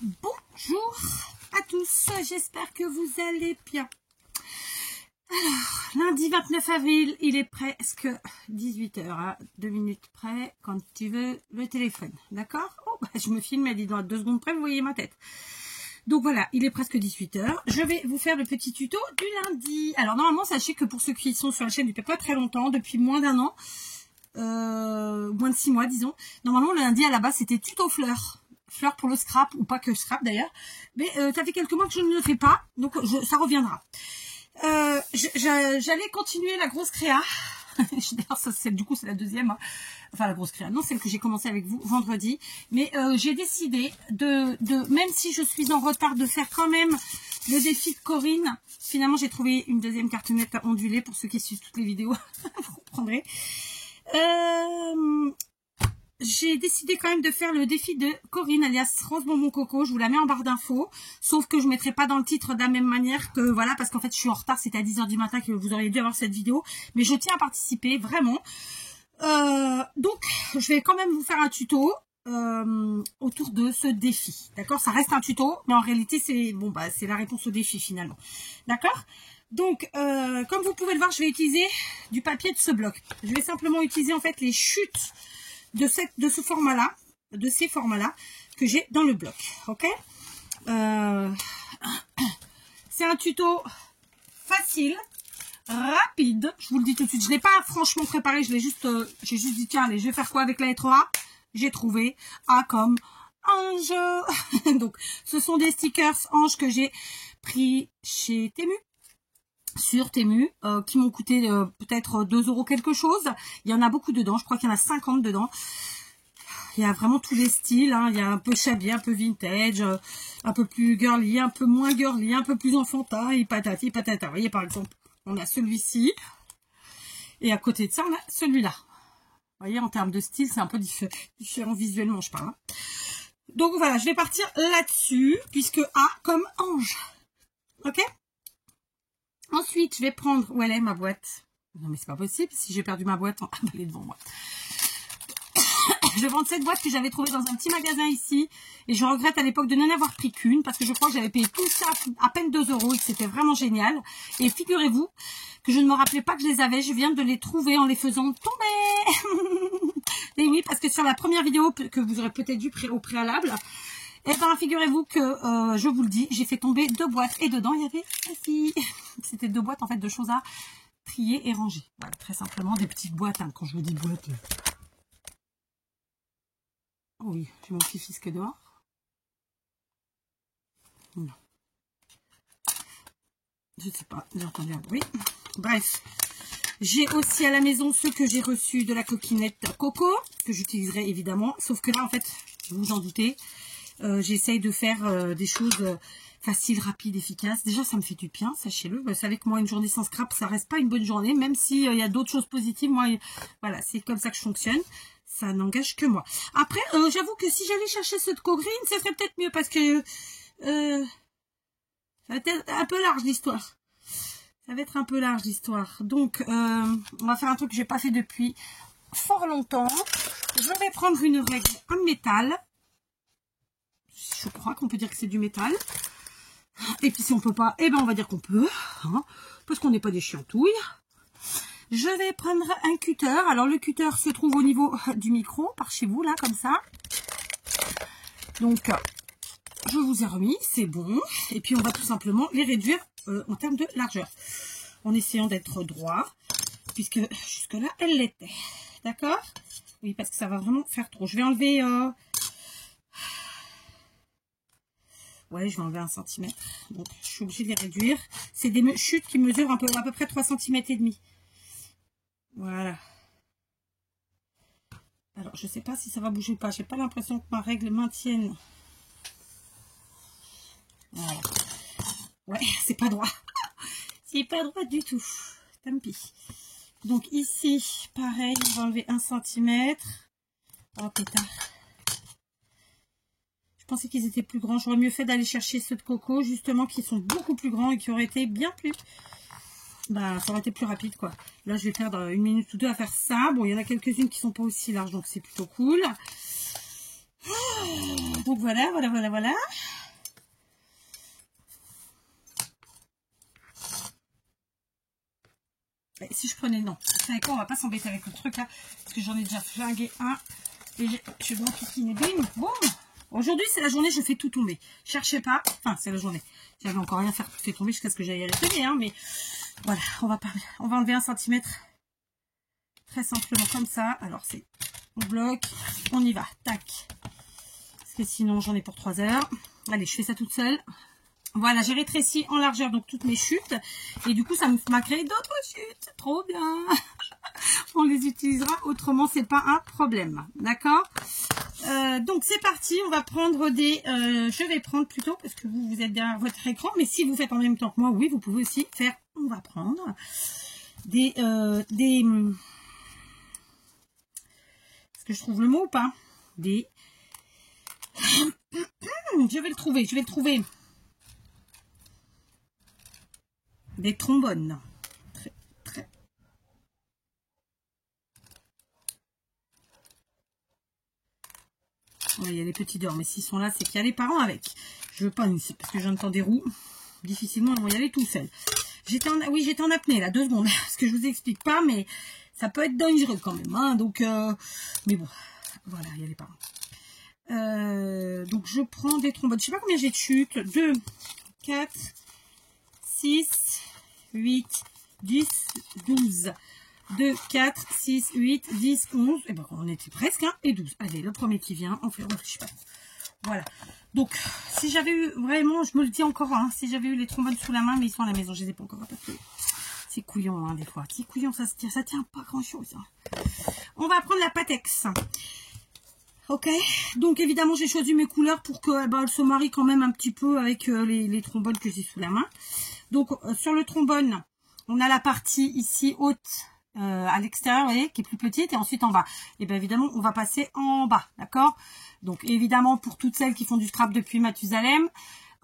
Bonjour à tous, j'espère que vous allez bien. Alors, lundi 29 avril, il est presque 18h, à 2 minutes près, quand tu veux le téléphone, d'accord? Oh, bah, je me filme, elle dit dans 2 secondes près, vous voyez ma tête. Donc voilà, il est presque 18h. Je vais vous faire le petit tuto du lundi. Alors normalement, sachez que pour ceux qui sont sur la chaîne depuis pas très longtemps, depuis moins d'1 an, moins de 6 mois disons, normalement le lundi à la base c'était tuto fleurs. Fleurs pour le scrap, ou pas que scrap d'ailleurs. Mais ça fait quelques mois que je ne le fais pas, donc ça reviendra. J'allais continuer la grosse créa. D'ailleurs, du coup, c'est la deuxième. Hein. Enfin, la grosse créa. Non, celle que j'ai commencé avec vous vendredi. Mais j'ai décidé même si je suis en retard, de faire quand même le défi de Corinne. Finalement, j'ai trouvé une deuxième cartonnette ondulée pour ceux qui suivent toutes les vidéos. Vous comprendrez. J'ai décidé quand même de faire le défi de Corinne alias Rose Bonbon Coco. Je vous la mets en barre d'infos. Sauf que je ne mettrai pas dans le titre de la même manière que voilà, parce qu'en fait je suis en retard, c'était à 10h du matin que vous auriez dû avoir cette vidéo. Mais je tiens à participer, vraiment. Donc je vais quand même vous faire un tuto autour de ce défi. D'accord? Ça reste un tuto, mais en réalité c'est bon bah c'est la réponse au défi finalement. D'accord? Donc comme vous pouvez le voir, je vais utiliser du papier de ce bloc. Je vais simplement utiliser en fait les chutes de ce format là, de ces formats là que j'ai dans le bloc. Ok, c'est un tuto facile, rapide, je vous le dis tout de suite. Je l'ai pas franchement préparé, j'ai juste dit tiens allez, je vais faire quoi avec la lettre A. J'ai trouvé A comme ange. Donc ce sont des stickers ange que j'ai pris chez Temu, sur Temu, qui m'ont coûté peut-être 2 € quelque chose. Il y en a beaucoup dedans, je crois qu'il y en a 50 dedans. Il y a vraiment tous les styles, hein. Il y a un peu shabby, un peu vintage, un peu plus girly, un peu moins girly, un peu plus enfantin, et patati patata. Vous voyez, par exemple, on a celui-ci, et à côté de ça, on a celui-là. Vous voyez, en termes de style, c'est un peu différent visuellement, je parle. Hein. Donc voilà, je vais partir là-dessus, puisque A comme ange. Ok ? Ensuite, je vais prendre... Où elle est, ma boîte? Non, mais c'est pas possible. Si j'ai perdu ma boîte, elle est devant moi. Je vais prendre cette boîte que j'avais trouvée dans un petit magasin ici. Et je regrette à l'époque de n'en avoir pris qu'une. Parce que je crois que j'avais payé tout ça à peine 2 € et que c'était vraiment génial. Et figurez-vous que je ne me rappelais pas que je les avais. Je viens de les trouver en les faisant tomber. Et oui, parce que sur la première vidéo que vous aurez peut-être vue au préalable... Et bien, figurez-vous que, je vous le dis, j'ai fait tomber 2 boîtes. Et dedans, il y avait ceci. C'était 2 boîtes, en fait, de choses à trier et ranger. Voilà, très simplement, des petites boîtes. Hein, quand je vous dis boîtes. Oh oui, j'ai mon petit-fils qui est dehors. Non. Je ne sais pas, j'ai entendu un bruit. Bref. J'ai aussi à la maison ceux que j'ai reçus de la coquinette Coco, que j'utiliserai évidemment. Sauf que là, en fait, vous vous en doutez, j'essaye de faire des choses faciles, rapides, efficaces. Déjà, ça me fait du bien, sachez-le. Vous savez que moi, une journée sans scrap, ça reste pas une bonne journée. Même s'il y a d'autres choses positives, moi, voilà, c'est comme ça que je fonctionne. Ça n'engage que moi. Après, j'avoue que si j'allais chercher ce de Green, ça serait peut-être mieux parce que ça va être un peu large l'histoire. Ça va être un peu large l'histoire. Donc, on va faire un truc que j'ai pas fait depuis fort longtemps. Je vais prendre une règle en métal. Je crois qu'on peut dire que c'est du métal. Et puis si on peut pas, eh ben on va dire qu'on peut. Hein, parce qu'on n'est pas des chiantouilles. Je vais prendre un cutter. Alors le cutter se trouve au niveau du micro, par chez vous, là, comme ça. Donc, je vous ai remis, c'est bon. Et puis on va tout simplement les réduire en termes de largeur. En essayant d'être droit. Puisque jusque-là, elle l'était. D'accord? Oui, parce que ça va vraiment faire trop. Je vais enlever... Ouais, je vais enlever 1 cm. Donc, je suis obligée de les réduire. C'est des chutes qui mesurent à peu près 3 cm et demi. Voilà. Alors, je sais pas si ça va bouger ou pas. J'ai pas l'impression que ma règle maintienne. Voilà. Ouais, c'est pas droit. C'est pas droit du tout. Tant pis. Donc, ici, pareil, on va enlever 1 cm. Oh, pétard. Je pensais qu'ils étaient plus grands. J'aurais mieux fait d'aller chercher ceux de Coco, justement, qui sont beaucoup plus grands et qui auraient été bien plus... Bah, ça aurait été plus rapide, quoi. Là, je vais perdre 1 minute ou 2 à faire ça. Bon, il y en a quelques-unes qui sont pas aussi larges, donc c'est plutôt cool. Donc Donc voilà. Et si je prenais, non, vous savez quoi, on va pas s'embêter avec le truc là, parce que j'en ai déjà flingué un, et je vais m'enquiquiner. Bim, boum. Aujourd'hui c'est la journée, je fais tout tomber. Cherchez pas, enfin c'est la journée. J'avais encore rien fait tomber jusqu'à ce que j'aille à l'atelier, hein, mais voilà, on va enlever 1 centimètre. Très simplement comme ça. Alors c'est, on bloque, on y va, tac. Parce que sinon j'en ai pour 3 heures. Allez, je fais ça toute seule. Voilà, j'ai rétréci en largeur donc toutes mes chutes. Et du coup, ça m'a créé d'autres chutes. C'est trop bien. On les utilisera autrement, c'est pas un problème. D'accord. Donc c'est parti, on va prendre des... je vais prendre plutôt, parce que vous êtes derrière votre écran. Mais si vous faites en même temps que moi, oui, vous pouvez aussi faire... On va prendre des... Est-ce que je trouve le mot ou pas? Des... je vais le trouver. Des trombones. Très. Ouais, il y a les petits dehors, mais s'ils sont là, c'est qu'il y a les parents avec. Je veux pas, parce que j'entends des roues. Difficilement, ils vont y aller tout seuls. J'étais en apnée, là, 2 secondes. Parce que je vous explique pas, mais ça peut être dangereux quand même. Hein, donc, mais bon, voilà, il y a les parents. Donc, je prends des trombones. Je sais pas combien j'ai de chutes. 2, 4, 6... 8, 10, 12, 2, 4, 6, 8, 10, 11, et ben on était presque, hein, et 12. Allez, le premier qui vient, on réfléchit pas. Voilà. Donc, si j'avais eu, vraiment, je me le dis encore, hein, si j'avais eu les trombones sous la main, mais ils sont à la maison, je les ai pas encore attaqués. C'est couillon, hein, des fois. C'est couillon, ça tient pas grand chose. Hein. On va prendre la Patex. Ok, donc évidemment j'ai choisi mes couleurs pour que elles se marient quand même un petit peu avec les trombones que j'ai sous la main. Donc sur le trombone, on a la partie ici haute à l'extérieur, vous voyez, qui est plus petite, et ensuite en bas. Et bien évidemment, on va passer en bas, d'accord? Donc évidemment, pour toutes celles qui font du scrap depuis Mathusalem,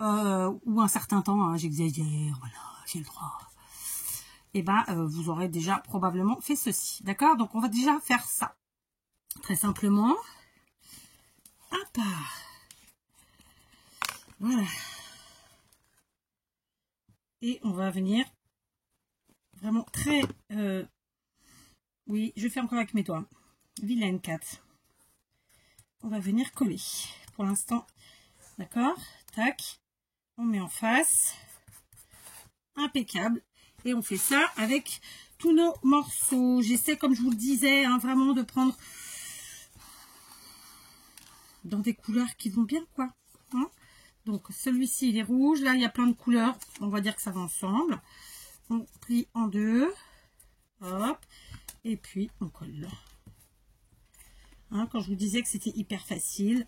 ou un certain temps, hein, j'exagère, voilà, j'ai le droit. Et ben vous aurez déjà probablement fait ceci, d'accord? Donc on va déjà faire ça. Très simplement. Hop. Voilà. Et on va venir vraiment très... oui, je fais encore avec mes doigts. Vilaine 4. On va venir coller. Pour l'instant, d'accord. Tac. On met en face. Impeccable. Et on fait ça avec tous nos morceaux. J'essaie, comme je vous le disais, hein, vraiment de prendre dans des couleurs qui vont bien, quoi. Hein, donc, celui-ci, il est rouge. Là, il y a plein de couleurs. On va dire que ça va ensemble. On plie en deux. Hop. Et puis, on colle. Hein, quand je vous disais que c'était hyper facile,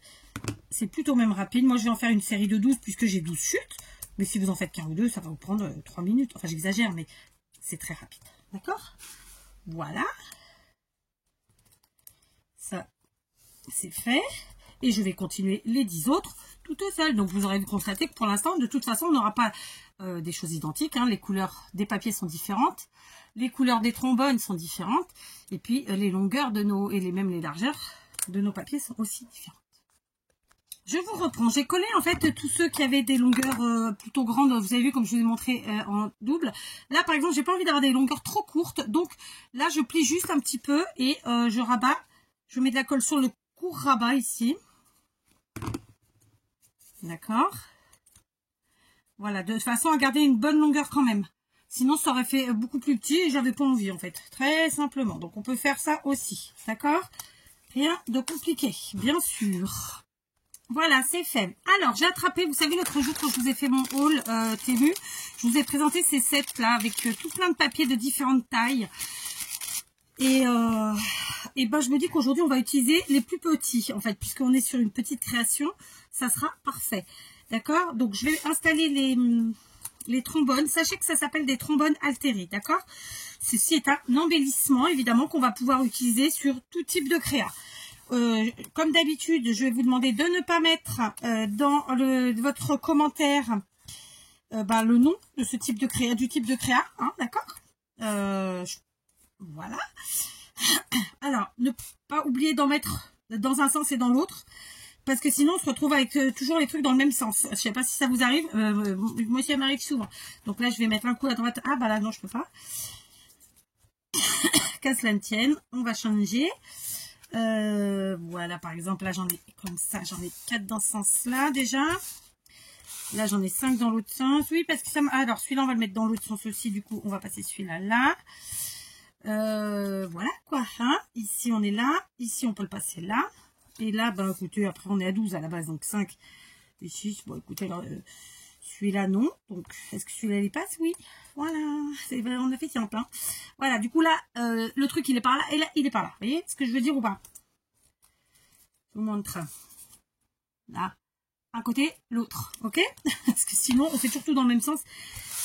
c'est plutôt même rapide. Moi, je vais en faire une série de 12 puisque j'ai 12 chutes. Mais si vous en faites qu'un ou deux, ça va vous prendre 3 minutes. Enfin, j'exagère, mais c'est très rapide. D'accord? Voilà. Ça, c'est fait. Et je vais continuer les 10 autres tout seul. Donc, vous aurez constaté que pour l'instant, de toute façon, on n'aura pas des choses identiques. Hein. Les couleurs des papiers sont différentes. Les couleurs des trombones sont différentes. Et puis, les longueurs de nos, et même les largeurs de nos papiers sont aussi différentes. Je vous reprends. J'ai collé, en fait, tous ceux qui avaient des longueurs plutôt grandes. Vous avez vu, comme je vous ai montré en double. Là, par exemple, j'ai pas envie d'avoir des longueurs trop courtes. Donc, là, je plie juste un petit peu et je rabats. Je mets de la colle sur le court rabat ici. D'accord. Voilà, de façon à garder une bonne longueur quand même. Sinon, ça aurait fait beaucoup plus petit et j'avais pas envie en fait. Très simplement. Donc, on peut faire ça aussi. D'accord? Rien de compliqué, bien sûr. Voilà, c'est fait. Alors, j'ai attrapé, vous savez, l'autre jour quand je vous ai fait mon haul Temu, je vous ai présenté ces sets là avec tout plein de papiers de différentes tailles. Et ben, je me dis qu'aujourd'hui, on va utiliser les plus petits, en fait, puisqu'on est sur une petite création, ça sera parfait. D'accord? Donc, je vais installer les trombones. Sachez que ça s'appelle des trombones altérés, d'accord? Ceci est un embellissement, évidemment, qu'on va pouvoir utiliser sur tout type de créa. Comme d'habitude, je vais vous demander de ne pas mettre dans votre commentaire le nom de ce type de créa, du type de créa, hein, d'accord? Voilà. Alors, ne pas oublier d'en mettre dans un sens et dans l'autre. parce que sinon on se retrouve avec toujours les trucs dans le même sens. Je sais pas si ça vous arrive, moi aussi ça m'arrive souvent. Donc là je vais mettre un coup à droite, ah bah là non je peux pas. Qu'à cela ne tienne, on va changer. Voilà, par exemple là j'en ai comme ça, j'en ai 4 dans ce sens là déjà. Là j'en ai 5 dans l'autre sens, oui parce que ça alors celui-là on va le mettre dans l'autre sens aussi, du coup on va passer celui-là là. Voilà quoi, hein. Ici on est là, ici on peut le passer là, et là bah écoutez, après on est à 12 à la base, donc 5 et 6, bon écoutez, celui-là non, donc est-ce que celui-là il passe? Oui, voilà, on a fait simple, hein. Voilà, du coup là le truc il est par là, et là il est par là, vous voyez ce que je veux dire ou pas? Je vous montre, là, un côté, l'autre, ok? Parce que sinon on fait surtout dans le même sens,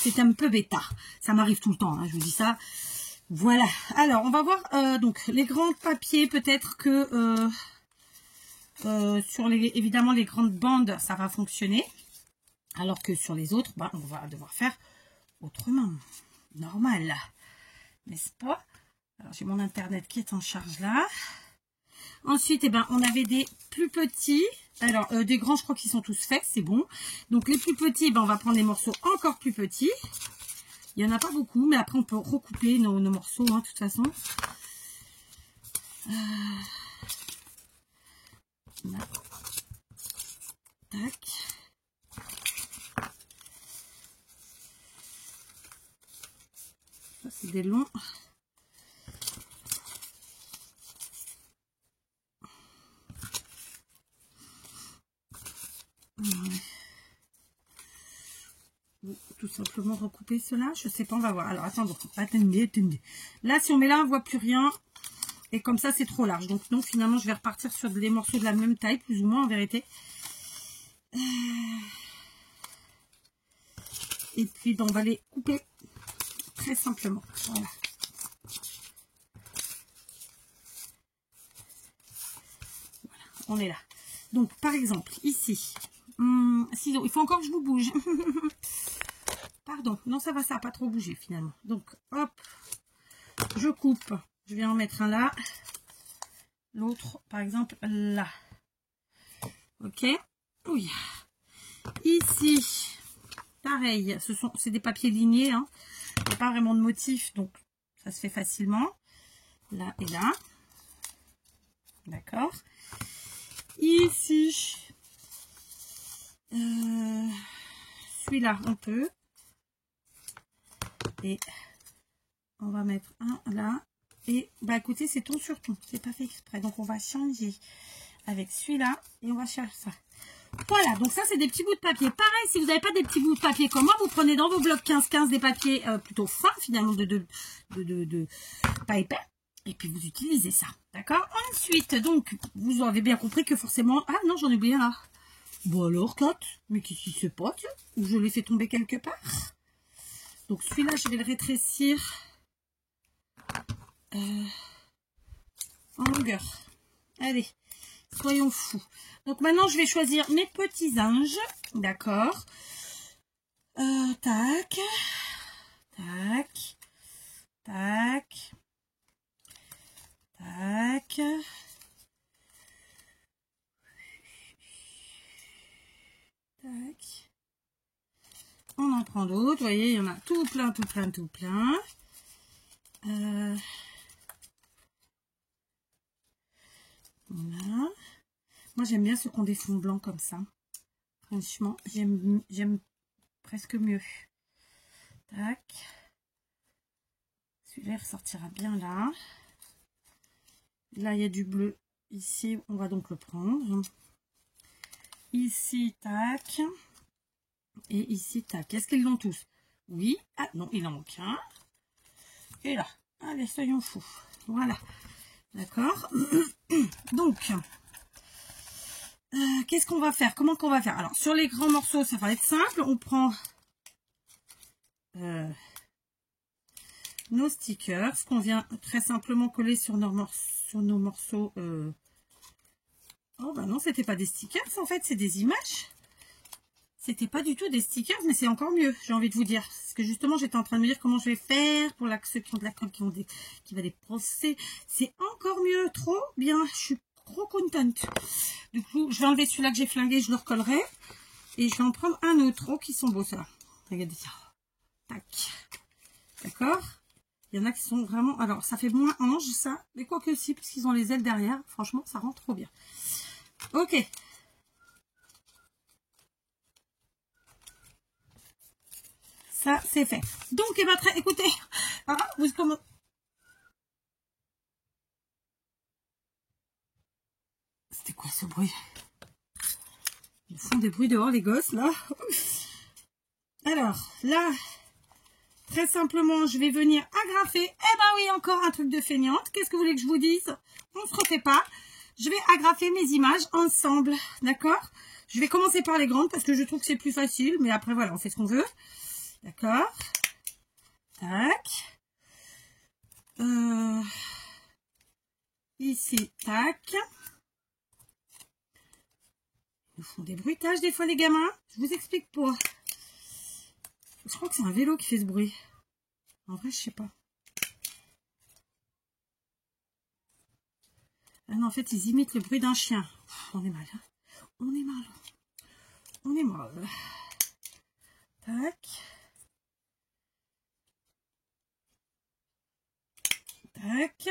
c'est un peu bêta, ça m'arrive tout le temps, hein, je vous dis ça. Voilà, alors on va voir donc les grands papiers, peut-être que sur évidemment les grandes bandes ça va fonctionner, alors que sur les autres bah, on va devoir faire autrement, normal, n'est-ce pas? Alors j'ai mon internet qui est en charge là. Ensuite, eh ben, on avait des plus petits, alors des grands je crois qu'ils sont tous faits, c'est bon. Donc les plus petits, ben, on va prendre des morceaux encore plus petits. Il n'y en a pas beaucoup, mais après on peut recouper nos morceaux, hein, de toute façon. Là. Tac. Ça c'est des longs. Tout simplement recouper cela, je sais pas, on va voir. Alors attendez. Là si on met là on voit plus rien, et comme ça c'est trop large, donc non, finalement je vais repartir sur des morceaux de la même taille plus ou moins en vérité, et puis on va les couper très simplement. Voilà, on est là. Donc par exemple ici, ciseaux, il faut encore que je vous bouge. Pardon, non ça va, ça n'a pas trop bougé finalement. Donc hop, je coupe, je vais en mettre un là, l'autre par exemple là, ok. Oui, ici pareil, c'est des papiers lignés, hein. Il n'y a pas vraiment de motif, donc ça se fait facilement, là et là, d'accord. Ici celui-là on peut, et on va mettre un là, et bah écoutez c'est ton sur ton, c'est pas fait exprès, donc on va changer avec celui-là et on va chercher ça. Voilà, donc ça c'est des petits bouts de papier. Pareil, si vous n'avez pas des petits bouts de papier comme moi, vous prenez dans vos blocs 15-15 des papiers plutôt fins finalement, pas épais, et puis vous utilisez ça, d'accord. Ensuite, donc vous avez bien compris que forcément, ah non j'en ai oublié un là. Bon alors 4, mais qu'est-ce qui se passe? Ou je l'ai fait tomber quelque part? Donc celui-là je vais le rétrécir en longueur. Allez, soyons fous. Donc maintenant je vais choisir mes petits anges, d'accord. Tac, tac, tac, tac. Tac. On en prend d'autres, vous voyez, il y en a tout plein, tout plein, tout plein. Voilà. Moi j'aime bien ceux qui ont des fonds blancs comme ça. Franchement, j'aime presque mieux. Tac. Celui-là il ressortira bien là. Là il y a du bleu. Ici, on va donc le prendre. Ici, tac. Et ici, tac. Est-ce qu'ils l'ont tous? Oui. Ah non, il en manque un. Et là. Allez, soyons fous. Voilà. D'accord. Donc, qu'est-ce qu'on va faire? Comment qu'on va faire? Alors, sur les grands morceaux, ça va être simple. On prend nos stickers qu'on vient très simplement coller sur nos morceaux. Oh bah non, c'était pas des stickers en fait, c'est des images. C'était pas du tout des stickers, mais c'est encore mieux, j'ai envie de vous dire. Parce que justement, j'étais en train de me dire comment je vais faire pour ceux qui ont de la colle, qui va les brosser. C'est encore mieux, trop bien. Je suis trop content. Du coup, je vais enlever celui-là que j'ai flingué, je le recollerai. Et je vais en prendre un autre. Oh, qui sont beaux, ça. Regardez ça. Tac. D'accord. Il y en a qui sont vraiment... Alors, ça fait moins ange, ça. Mais quoi que si, puisqu'ils ont les ailes derrière. Franchement, ça rend trop bien. Ok. Ça, c'est fait. Donc, eh ben, écoutez. Ah, comment... C'était quoi ce bruit? Ils font des bruits dehors, les gosses, là. Alors, là, très simplement, je vais venir agrafer. Eh ben oui, encore un truc de feignante. Qu'est-ce que vous voulez que je vous dise? On ne se refait pas. Je vais agrafer mes images ensemble, d'accord? Je vais commencer par les grandes parce que je trouve que c'est plus facile. Mais après, voilà, on fait ce qu'on veut. D'accord? Tac. Ici, tac. Ils font des bruitages des fois, les gamins. Je vous explique pas. Je crois que c'est un vélo qui fait ce bruit. En vrai, je sais pas. Ah non, en fait, ils imitent le bruit d'un chien. On est mal. Hein. On est mal. On est mal. Tac. Tac.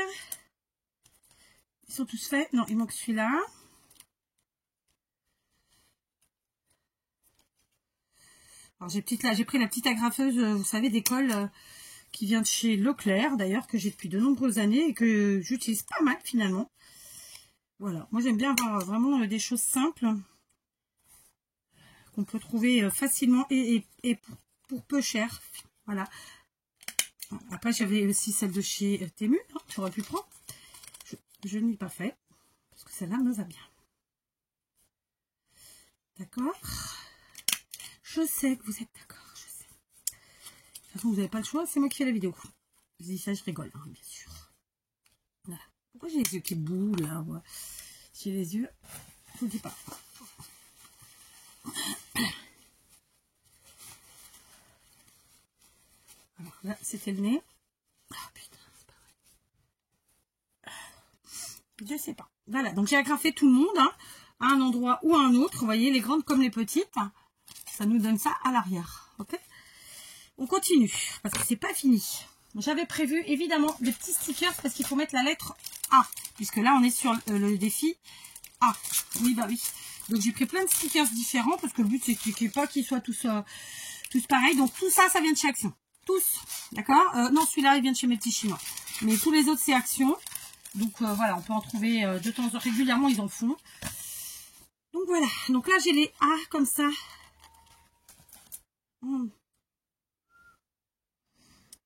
Ils sont tous faits. Non, il manque celui-là. Alors j'ai pris la petite agrafeuse, vous savez, d'école qui vient de chez Leclerc, d'ailleurs, que j'ai depuis de nombreuses années et que j'utilise pas mal finalement. Voilà, moi j'aime bien avoir vraiment des choses simples qu'on peut trouver facilement et pour peu cher. Voilà. Après j'avais aussi celle de chez Temu, hein, tu aurais pu prendre. Je ne l'ai pas fait, parce que celle-là me va bien. D'accord. Je sais que vous êtes d'accord, je sais. De toute façon, vous n'avez pas le choix, c'est moi qui fais la vidéo. Je dis ça, je rigole, hein, bien sûr. Voilà. Pourquoi j'ai les yeux qui bougent, là? J'ai les yeux, je vous le dis pas. Alors là, c'était le nez. Oh putain, c'est pas vrai. Je sais pas. Voilà, donc j'ai agrafé tout le monde, hein, à un endroit ou à un autre. Vous voyez, les grandes comme les petites. Ça nous donne ça à l'arrière, ok? On continue, parce que c'est pas fini. J'avais prévu, évidemment, des petits stickers, parce qu'il faut mettre la lettre A. Puisque là, on est sur le défi A. Oui, bah oui. Donc, j'ai pris plein de stickers différents, parce que le but, c'est qu'il pas qu'ils soient tous pareils. Donc, tout ça, ça vient de chez Action. Tous, d'accord? Non, celui-là, il vient de chez mes petits chinois. Mais tous les autres, c'est Action. Donc, voilà, on peut en trouver de temps en temps. Régulièrement, ils en font. Donc, voilà. Donc, là, j'ai les A, comme ça.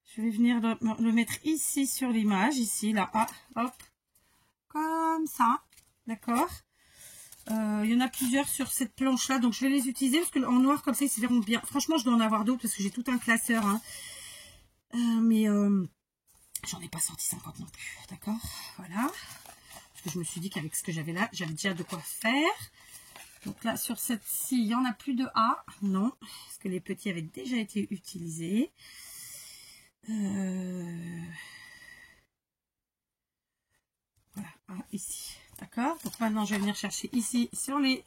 Je vais venir le mettre ici sur l'image, ici, là, hop, comme ça, d'accord. Il y en a plusieurs sur cette planche-là, donc je vais les utiliser parce que en noir, comme ça, ils se verront bien. Franchement, je dois en avoir d'autres parce que j'ai tout un classeur, hein. Mais j'en ai pas sorti 50 non plus, d'accord. Voilà, parce que je me suis dit qu'avec ce que j'avais là, j'avais déjà de quoi faire. Donc là, sur cette-ci, il n'y en a plus de A. Non, parce que les petits avaient déjà été utilisés. Voilà, ici. D'accord. Donc maintenant, je vais venir chercher ici sur les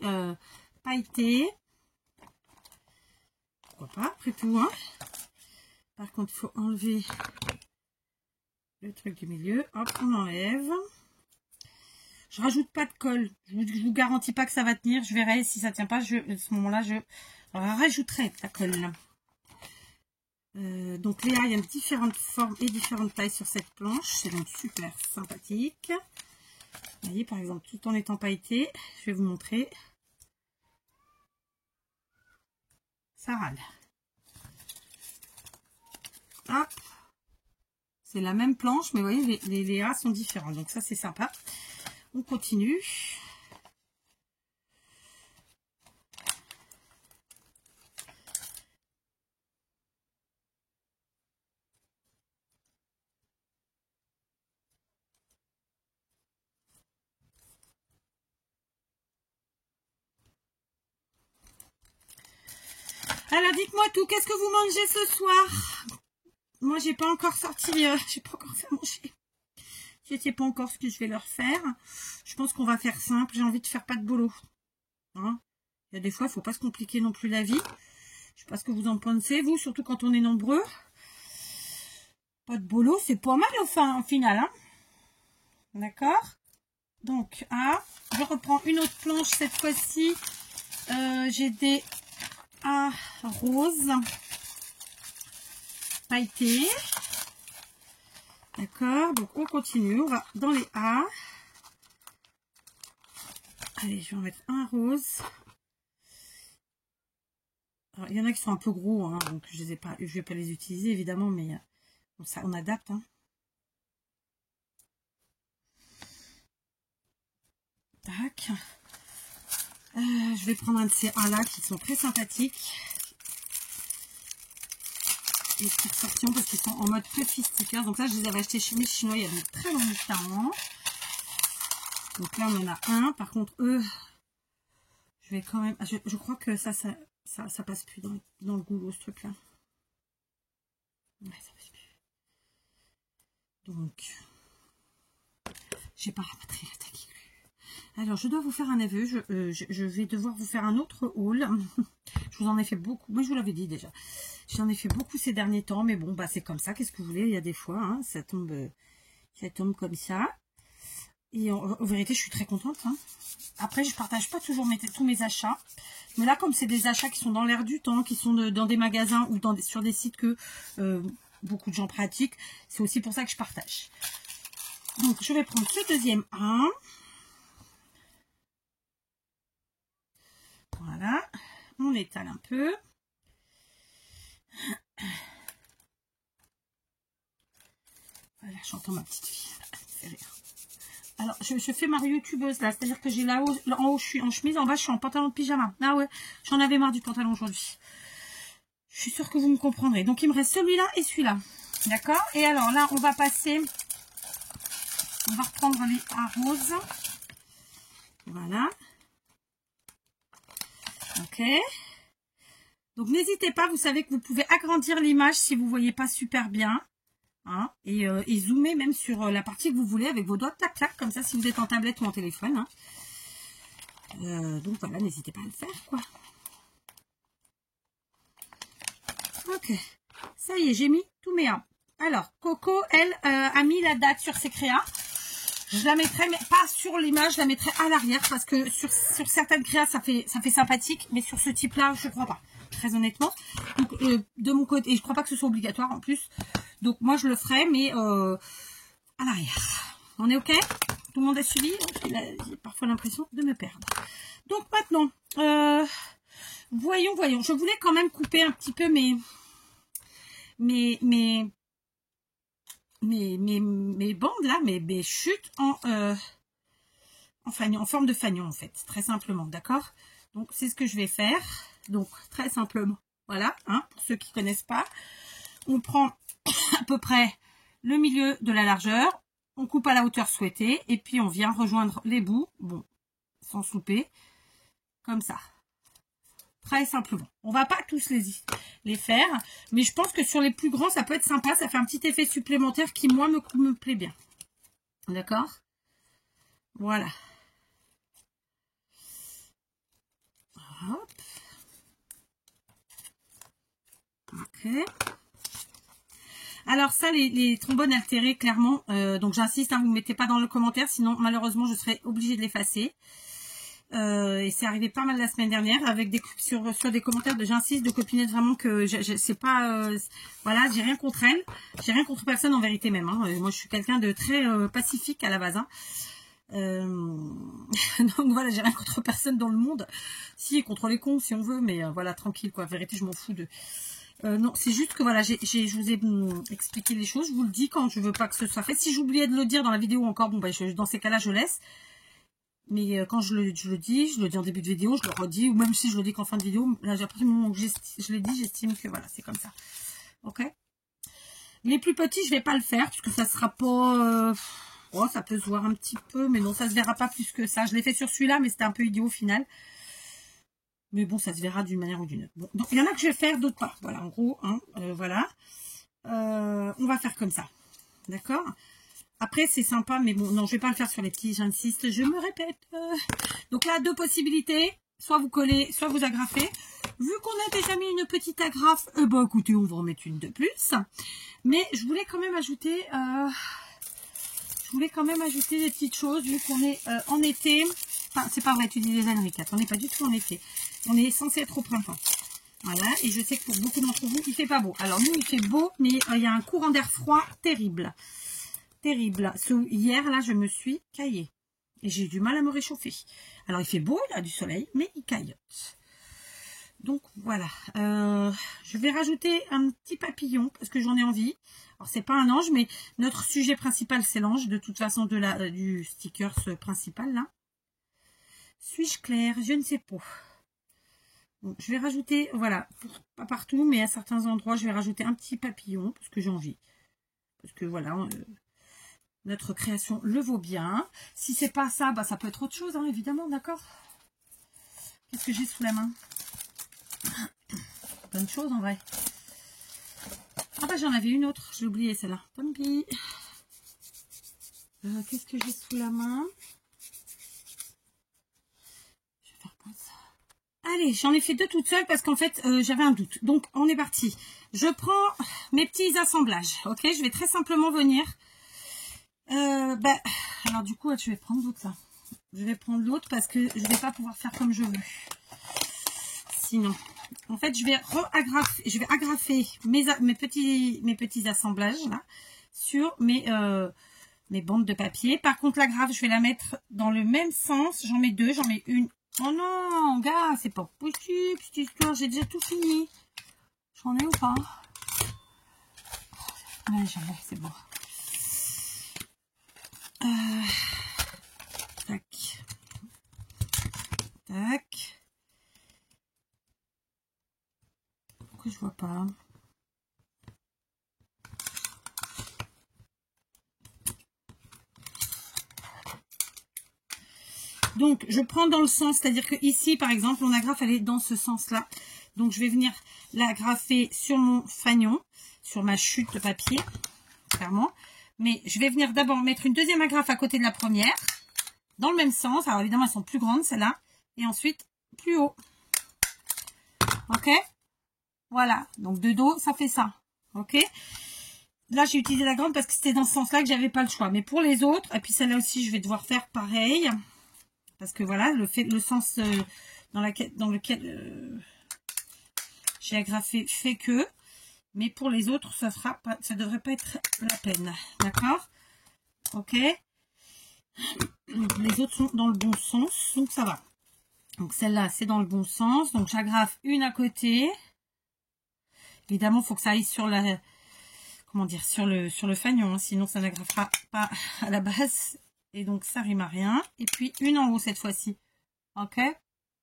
pailletés. Pourquoi pas, après tout. Hein. Par contre, il faut enlever le truc du milieu. Hop, on enlève. Je rajoute pas de colle. Je vous garantis pas que ça va tenir. Je verrai si ça tient pas. À ce moment-là, je rajouterai la colle. Donc Léa, il y a différentes formes et différentes tailles sur cette planche. C'est donc super sympathique. Vous voyez, par exemple, tout en étant pailleté, je vais vous montrer. Ça râle. Hop. C'est la même planche, mais vous voyez, les Léa sont différents. Donc ça, c'est sympa. On continue. Alors, dites-moi tout. Qu'est-ce que vous mangez ce soir? Moi, j'ai pas encore sorti. J'ai pas encore fait manger. Je ne sais pas encore ce que je vais leur faire. Je pense qu'on va faire simple. J'ai envie de faire pas de boulot. Hein, il y a des fois, il ne faut pas se compliquer non plus la vie. Je ne sais pas ce que vous en pensez, vous, surtout quand on est nombreux. Pas de boulot, c'est pas mal au final. Hein, d'accord. Donc, je reprends une autre planche cette fois-ci. J'ai des A roses pailletés. D'accord, donc on continue. On va dans les A. Allez, je vais en mettre un rose. Alors, il y en a qui sont un peu gros, hein, donc je vais pas les utiliser évidemment, mais ça on adapte. Hein. Tac. Je vais prendre un de ces A là qui sont très sympathiques. Les petites sortions parce qu'ils sont en mode puffy stickers. Donc là, je les avais achetés chez mes Chinois il y a de très longtemps. Donc là, on en a un. Par contre, eux, je vais quand même... Je crois que ça passe plus dans le goulot, ce truc-là. Ouais, ça passe plus. Donc, j'ai pas rapatrié la taquille. Alors, je dois vous faire un aveu. Je vais devoir vous faire un autre haul. Je vous en ai fait beaucoup. Moi, je vous l'avais dit déjà. J'en ai fait beaucoup ces derniers temps. Mais bon, bah c'est comme ça. Qu'est-ce que vous voulez? Il y a des fois, hein, ça tombe comme ça. Et en vérité, je suis très contente. Hein. Après, je partage pas toujours tous mes achats. Mais là, comme c'est des achats qui sont dans l'air du temps, qui sont dans des magasins ou sur des sites que beaucoup de gens pratiquent, c'est aussi pour ça que je partage. Donc, je vais prendre ce deuxième 1. Voilà. On étale un peu. Voilà, j'entends ma petite fille. C'est rire. Alors, je fais ma youtubeuse là, c'est-à-dire que j'ai là-haut, en haut je suis en chemise, en bas je suis en pantalon de pyjama. Ah ouais, j'en avais marre du pantalon aujourd'hui. Je suis sûre que vous me comprendrez. Donc il me reste celui-là et celui-là. D'accord? Et alors là, on va passer, on va reprendre les A roses. Voilà. Ok. Donc n'hésitez pas, vous savez que vous pouvez agrandir l'image si vous ne voyez pas super bien. Hein, et zoomer même sur la partie que vous voulez avec vos doigts, tac tac, comme ça si vous êtes en tablette ou en téléphone. Hein. Donc voilà, n'hésitez pas à le faire, quoi. Ok, ça y est, j'ai mis tous mes A. Alors, Coco, elle, a mis la date sur ses créas. Je la mettrai, mais pas sur l'image, je la mettrai à l'arrière, parce que sur certaines créas, ça fait sympathique, mais sur ce type-là, je crois pas, très honnêtement. Donc, de mon côté, et je crois pas que ce soit obligatoire en plus. Donc, moi, je le ferai, mais à l'arrière. On est OK? Tout le monde a suivi? J'ai parfois l'impression de me perdre. Donc, maintenant, voyons. Je voulais quand même couper un petit peu mes bandes là, mes chutes en forme de fanion en fait, très simplement, d'accord? Donc c'est ce que je vais faire. Donc très simplement, voilà, hein, pour ceux qui connaissent pas, on prend à peu près le milieu de la largeur, on coupe à la hauteur souhaitée et puis on vient rejoindre les bouts, bon, sans souper, comme ça. Très simplement. On va pas tous les faire, mais je pense que sur les plus grands, ça peut être sympa. Ça fait un petit effet supplémentaire qui, moi, me plaît bien. D'accord? Voilà. Hop. Ok. Alors ça, les trombones altérés, clairement, donc j'insiste, hein, vous ne mettez pas dans le commentaire, sinon malheureusement, je serai obligée de l'effacer. Et c'est arrivé pas mal la semaine dernière avec sur des commentaires j'insiste de copinettes vraiment que c'est pas voilà, j'ai rien contre elles, j'ai rien contre personne en vérité même, hein. Moi je suis quelqu'un de très pacifique à la base, hein. Donc voilà, j'ai rien contre personne dans le monde, si contre les cons si on veut, mais voilà, tranquille quoi, en vérité je m'en fous de non, c'est juste que voilà, je vous ai expliqué les choses, je vous le dis quand je veux pas que ce soit fait. Si j'oubliais de le dire dans la vidéo encore, bon bah dans ces cas là je laisse. Mais quand je le dis en début de vidéo, je le redis, ou même si je le dis qu'en fin de vidéo, là, à partir du moment où je l'ai dit, j'estime que voilà, c'est comme ça. Ok? Les plus petits, je vais pas le faire, parce que ça sera pas... oh, ça peut se voir un petit peu, mais non, ça se verra pas plus que ça. Je l'ai fait sur celui-là, mais c'était un peu idiot au final. Mais bon, ça se verra d'une manière ou d'une autre. Bon, donc, il y en a que je vais faire, d'autres pas. Voilà, en gros, hein, voilà. On va faire comme ça. D'accord? Après, c'est sympa, mais bon, non, je vais pas le faire sur les petits, j'insiste, je me répète. Donc là, deux possibilités. Soit vous collez, soit vous agrafez. Vu qu'on a déjà mis une petite agrafe, bah écoutez, on va en mettre une de plus. Mais je voulais quand même ajouter, des petites choses, vu qu'on est en été. Enfin, c'est pas vrai, tu dis les âneries, Kat, on n'est pas du tout en été. On est censé être au printemps. Voilà, et je sais que pour beaucoup d'entre vous, il fait pas beau. Alors nous, il fait beau, mais il y a un courant d'air froid terrible. Terrible. Hier, là, je me suis caillée. Et j'ai eu du mal à me réchauffer. Alors, il fait beau, il y a du soleil, mais il caillote. Donc, voilà. Je vais rajouter un petit papillon, parce que j'en ai envie. Alors, c'est pas un ange, mais notre sujet principal, c'est l'ange. De toute façon, du sticker principal, là. Suis-je claire? Je ne sais pas. Donc, je vais rajouter, voilà, pas partout, mais à certains endroits, je vais rajouter un petit papillon, parce que j'ai envie. Parce que, voilà... notre création le vaut bien. Si c'est pas ça, bah ça peut être autre chose, hein, évidemment, d'accord? Qu'est-ce que j'ai sous la main? Bonne chose en vrai. Ah bah j'en avais une autre, j'ai oublié celle-là. Tant pis. Qu'est-ce que j'ai sous la main? Je vais faire comme ça. Allez, j'en ai fait deux toutes seules parce qu'en fait j'avais un doute. Donc on est parti. Je prends mes petits assemblages. Ok, je vais très simplement venir. Alors du coup, je vais prendre l'autre là. Je vais prendre l'autre parce que je ne vais pas pouvoir faire comme je veux. Sinon, en fait, je vais agrafer mes petits assemblages là sur mes bandes de papier. Par contre, l'agrafe, je vais la mettre dans le même sens. J'en mets deux, j'en mets une. Oh non, gars, c'est pas possible cette histoire. J'ai déjà tout fini. J'en ai ou pas? Ouais, j'en ai, c'est bon. Tac. Tac. Pourquoi je vois pas? Donc, je prends dans le sens, c'est-à-dire que ici, par exemple, mon agrafe, elle est dans ce sens-là. Donc, je vais venir l'agrafer sur mon fanion, sur ma chute de papier, clairement. Mais je vais venir d'abord mettre une deuxième agrafe à côté de la première, dans le même sens. Alors, évidemment, elles sont plus grandes, celles-là. Et ensuite, plus haut. Ok? Voilà. Donc, de dos, ça fait ça. Ok? Là, j'ai utilisé la grande parce que c'était dans ce sens-là que j'avais pas le choix. Mais pour les autres, et puis celle-là aussi, je vais devoir faire pareil. Parce que voilà, le sens dans lequel j'ai agrafé fait que. Mais pour les autres, ça devrait pas être la peine. D'accord? Ok? Les autres sont dans le bon sens, donc ça va. Donc celle-là, c'est dans le bon sens. Donc j'agrafe une à côté. Évidemment, il faut que ça aille sur la... Comment dire? Sur le fanion. Hein, sinon, ça n'agrafera pas à la base. Et donc, ça rime à rien. Et puis, une en haut cette fois-ci. Ok?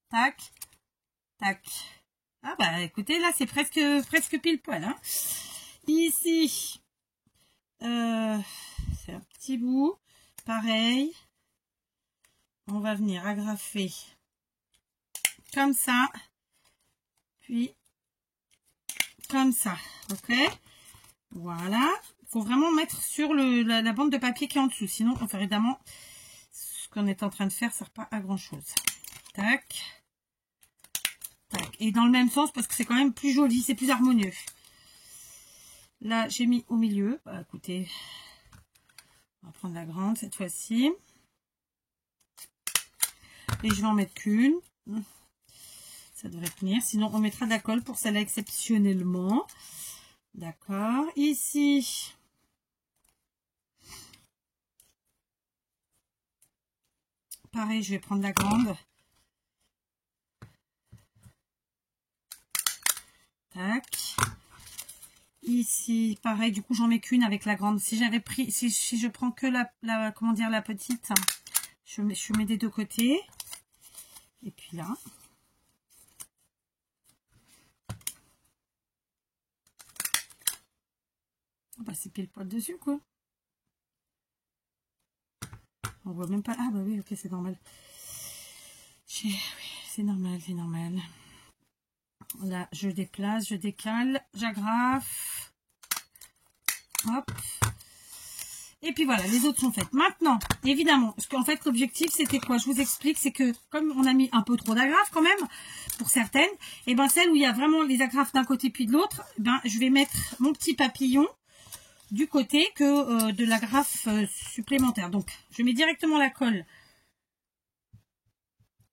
Tac. Tac. Ah bah, écoutez, là, c'est presque pile poil. Hein. Ici, c'est un petit bout. Pareil. On va venir agrafer comme ça. Puis, comme ça. Ok? Voilà. Il faut vraiment mettre sur la bande de papier qui est en dessous. Sinon, on fait évidemment ce qu'on est en train de faire, ça ne sert pas à grand chose. Tac. Tac. Et dans le même sens parce que c'est quand même plus joli, c'est plus harmonieux. Là, j'ai mis au milieu. Bah, écoutez, on va prendre la grande cette fois-ci. Et je vais en mettre qu'une. Ça devrait tenir. Sinon, on mettra de la colle pour celle-là exceptionnellement. D'accord. Ici... Pareil, je vais prendre la grande. Tac. Ici, pareil, du coup, j'en mets qu'une avec la grande. Si j'avais pris, si je prends que comment dire, la petite, je mets des deux côtés. Et puis là. Oh bah, c'est pile poil dessus, quoi. On voit même pas. Ah bah oui, ok, c'est normal. Oui, c'est normal, c'est normal. Là, je déplace, je décale, j'agrafe. Hop. Et puis voilà, les autres sont faites. Maintenant, évidemment, parce qu'en fait, l'objectif, c'était quoi? Je vous explique, c'est que comme on a mis un peu trop d'agrafes quand même, pour certaines, et ben celles où il y a vraiment les agrafes d'un côté puis de l'autre, ben je vais mettre mon petit papillon du côté que de l'agrafe supplémentaire. Donc, je mets directement la colle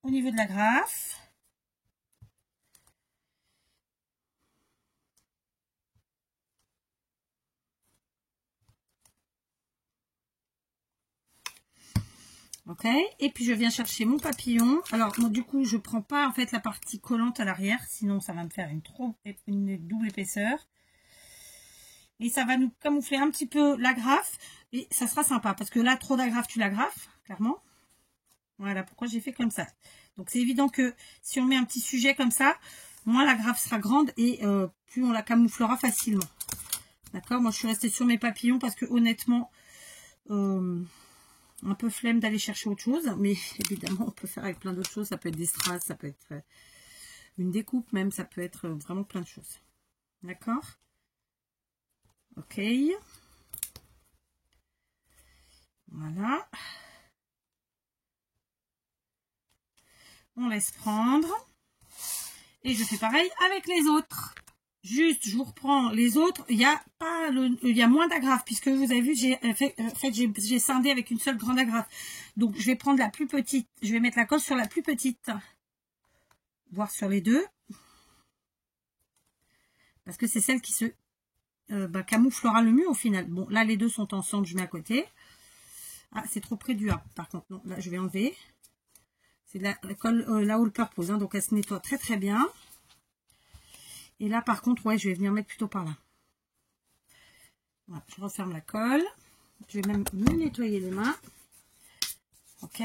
au niveau de l'agrafe. Ok, et puis je viens chercher mon papillon. Alors bon, du coup je prends pas en fait la partie collante à l'arrière, sinon ça va me faire une double épaisseur. Et ça va nous camoufler un petit peu l'agrafe. Et ça sera sympa, parce que là trop d'agrafe tu l'agrafes, clairement. Voilà pourquoi j'ai fait comme ça. Donc c'est évident que si on met un petit sujet comme ça, moins l'agrafe sera grande et plus on la camouflera facilement. D'accord, moi je suis restée sur mes papillons parce que honnêtement... un peu flemme d'aller chercher autre chose, mais évidemment on peut faire avec plein d'autres choses. Ça peut être des strass, ça peut être une découpe même, ça peut être vraiment plein de choses. D'accord, ok, voilà, on laisse prendre et je fais pareil avec les autres. Juste, je vous reprends les autres. Il y a moins d'agrafes puisque vous avez vu, j'ai scindé avec une seule grande agrafe. Donc, je vais prendre la plus petite. Je vais mettre la colle sur la plus petite, voire sur les deux, parce que c'est celle qui se camouflera le mieux au final. Bon, là, les deux sont ensemble. Je mets à côté. Ah, c'est trop près du A. Par contre, non, là, je vais enlever. C'est la colle la All Purpose, hein, donc elle se nettoie très très bien. Et là, par contre, ouais, je vais venir mettre plutôt par là. Voilà, je referme la colle. Je vais même me nettoyer les mains. Ok.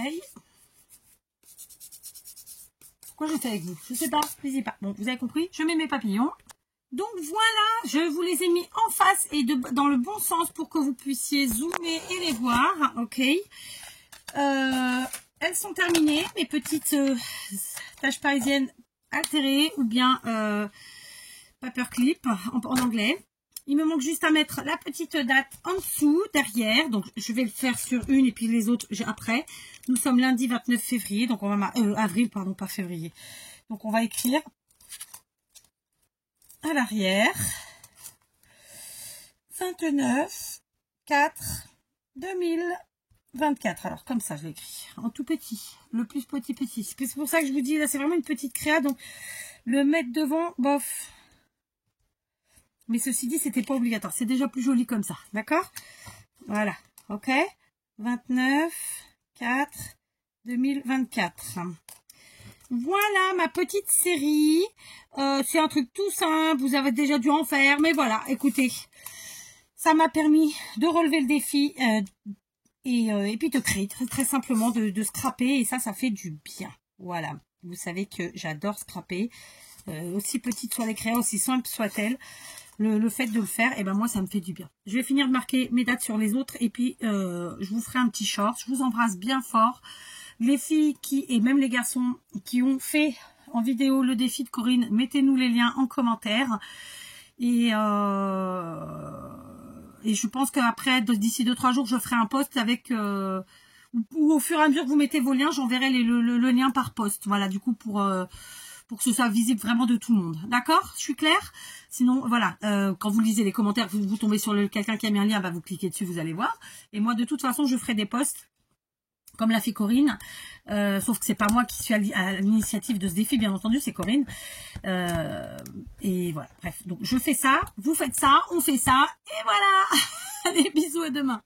Pourquoi je fais avec vous? Je sais pas, plaisir pas. Bon, vous avez compris, je mets mes papillons. Donc voilà, je vous les ai mis en face et dans le bon sens pour que vous puissiez zoomer et les voir. Ok. Elles sont terminées, mes petites taches parisiennes altérées ou bien... paperclip en anglais. Il me manque juste à mettre la petite date en dessous, derrière. Donc, je vais le faire sur une et puis les autres après. Nous sommes lundi 29 février. Donc, on va... avril, pardon, pas février. Donc, on va écrire à l'arrière 29 4 2024. Alors, comme ça, je l'écris en tout petit. Le plus petit. C'est pour ça que je vous dis, là, c'est vraiment une petite créa. Donc, le mettre devant, bof. Mais ceci dit, c'était pas obligatoire. C'est déjà plus joli comme ça. D'accord? Voilà. Ok. 29 4 2024. Voilà ma petite série. C'est un truc tout simple. Vous avez déjà dû en faire. Mais voilà, écoutez. Ça m'a permis de relever le défi. Et puis de créer très simplement, de scraper. Et ça fait du bien. Voilà. Vous savez que j'adore scraper. Aussi petite soit les créas, aussi simple soit-elle. Le fait de le faire, et ben moi ça me fait du bien. Je vais finir de marquer mes dates sur les autres et puis je vous ferai un petit short. Je vous embrasse bien fort. Les filles et même les garçons qui ont fait en vidéo le défi de Corinne, mettez-nous les liens en commentaire. Et je pense qu'après, d'ici 2-3 jours, je ferai un post avec... ou au fur et à mesure que vous mettez vos liens, j'enverrai le lien par post. Voilà, du coup, pour que ce soit visible vraiment de tout le monde. D'accord? Je suis claire? Sinon, voilà, quand vous lisez les commentaires, vous tombez sur quelqu'un qui a mis un lien, bah, vous cliquez dessus, vous allez voir. Et moi, de toute façon, je ferai des posts, comme l'a fait Corinne. Sauf que c'est pas moi qui suis à l'initiative de ce défi, bien entendu, c'est Corinne. Et voilà, bref. Donc, je fais ça, vous faites ça, on fait ça, et voilà. Allez, bisous, à demain.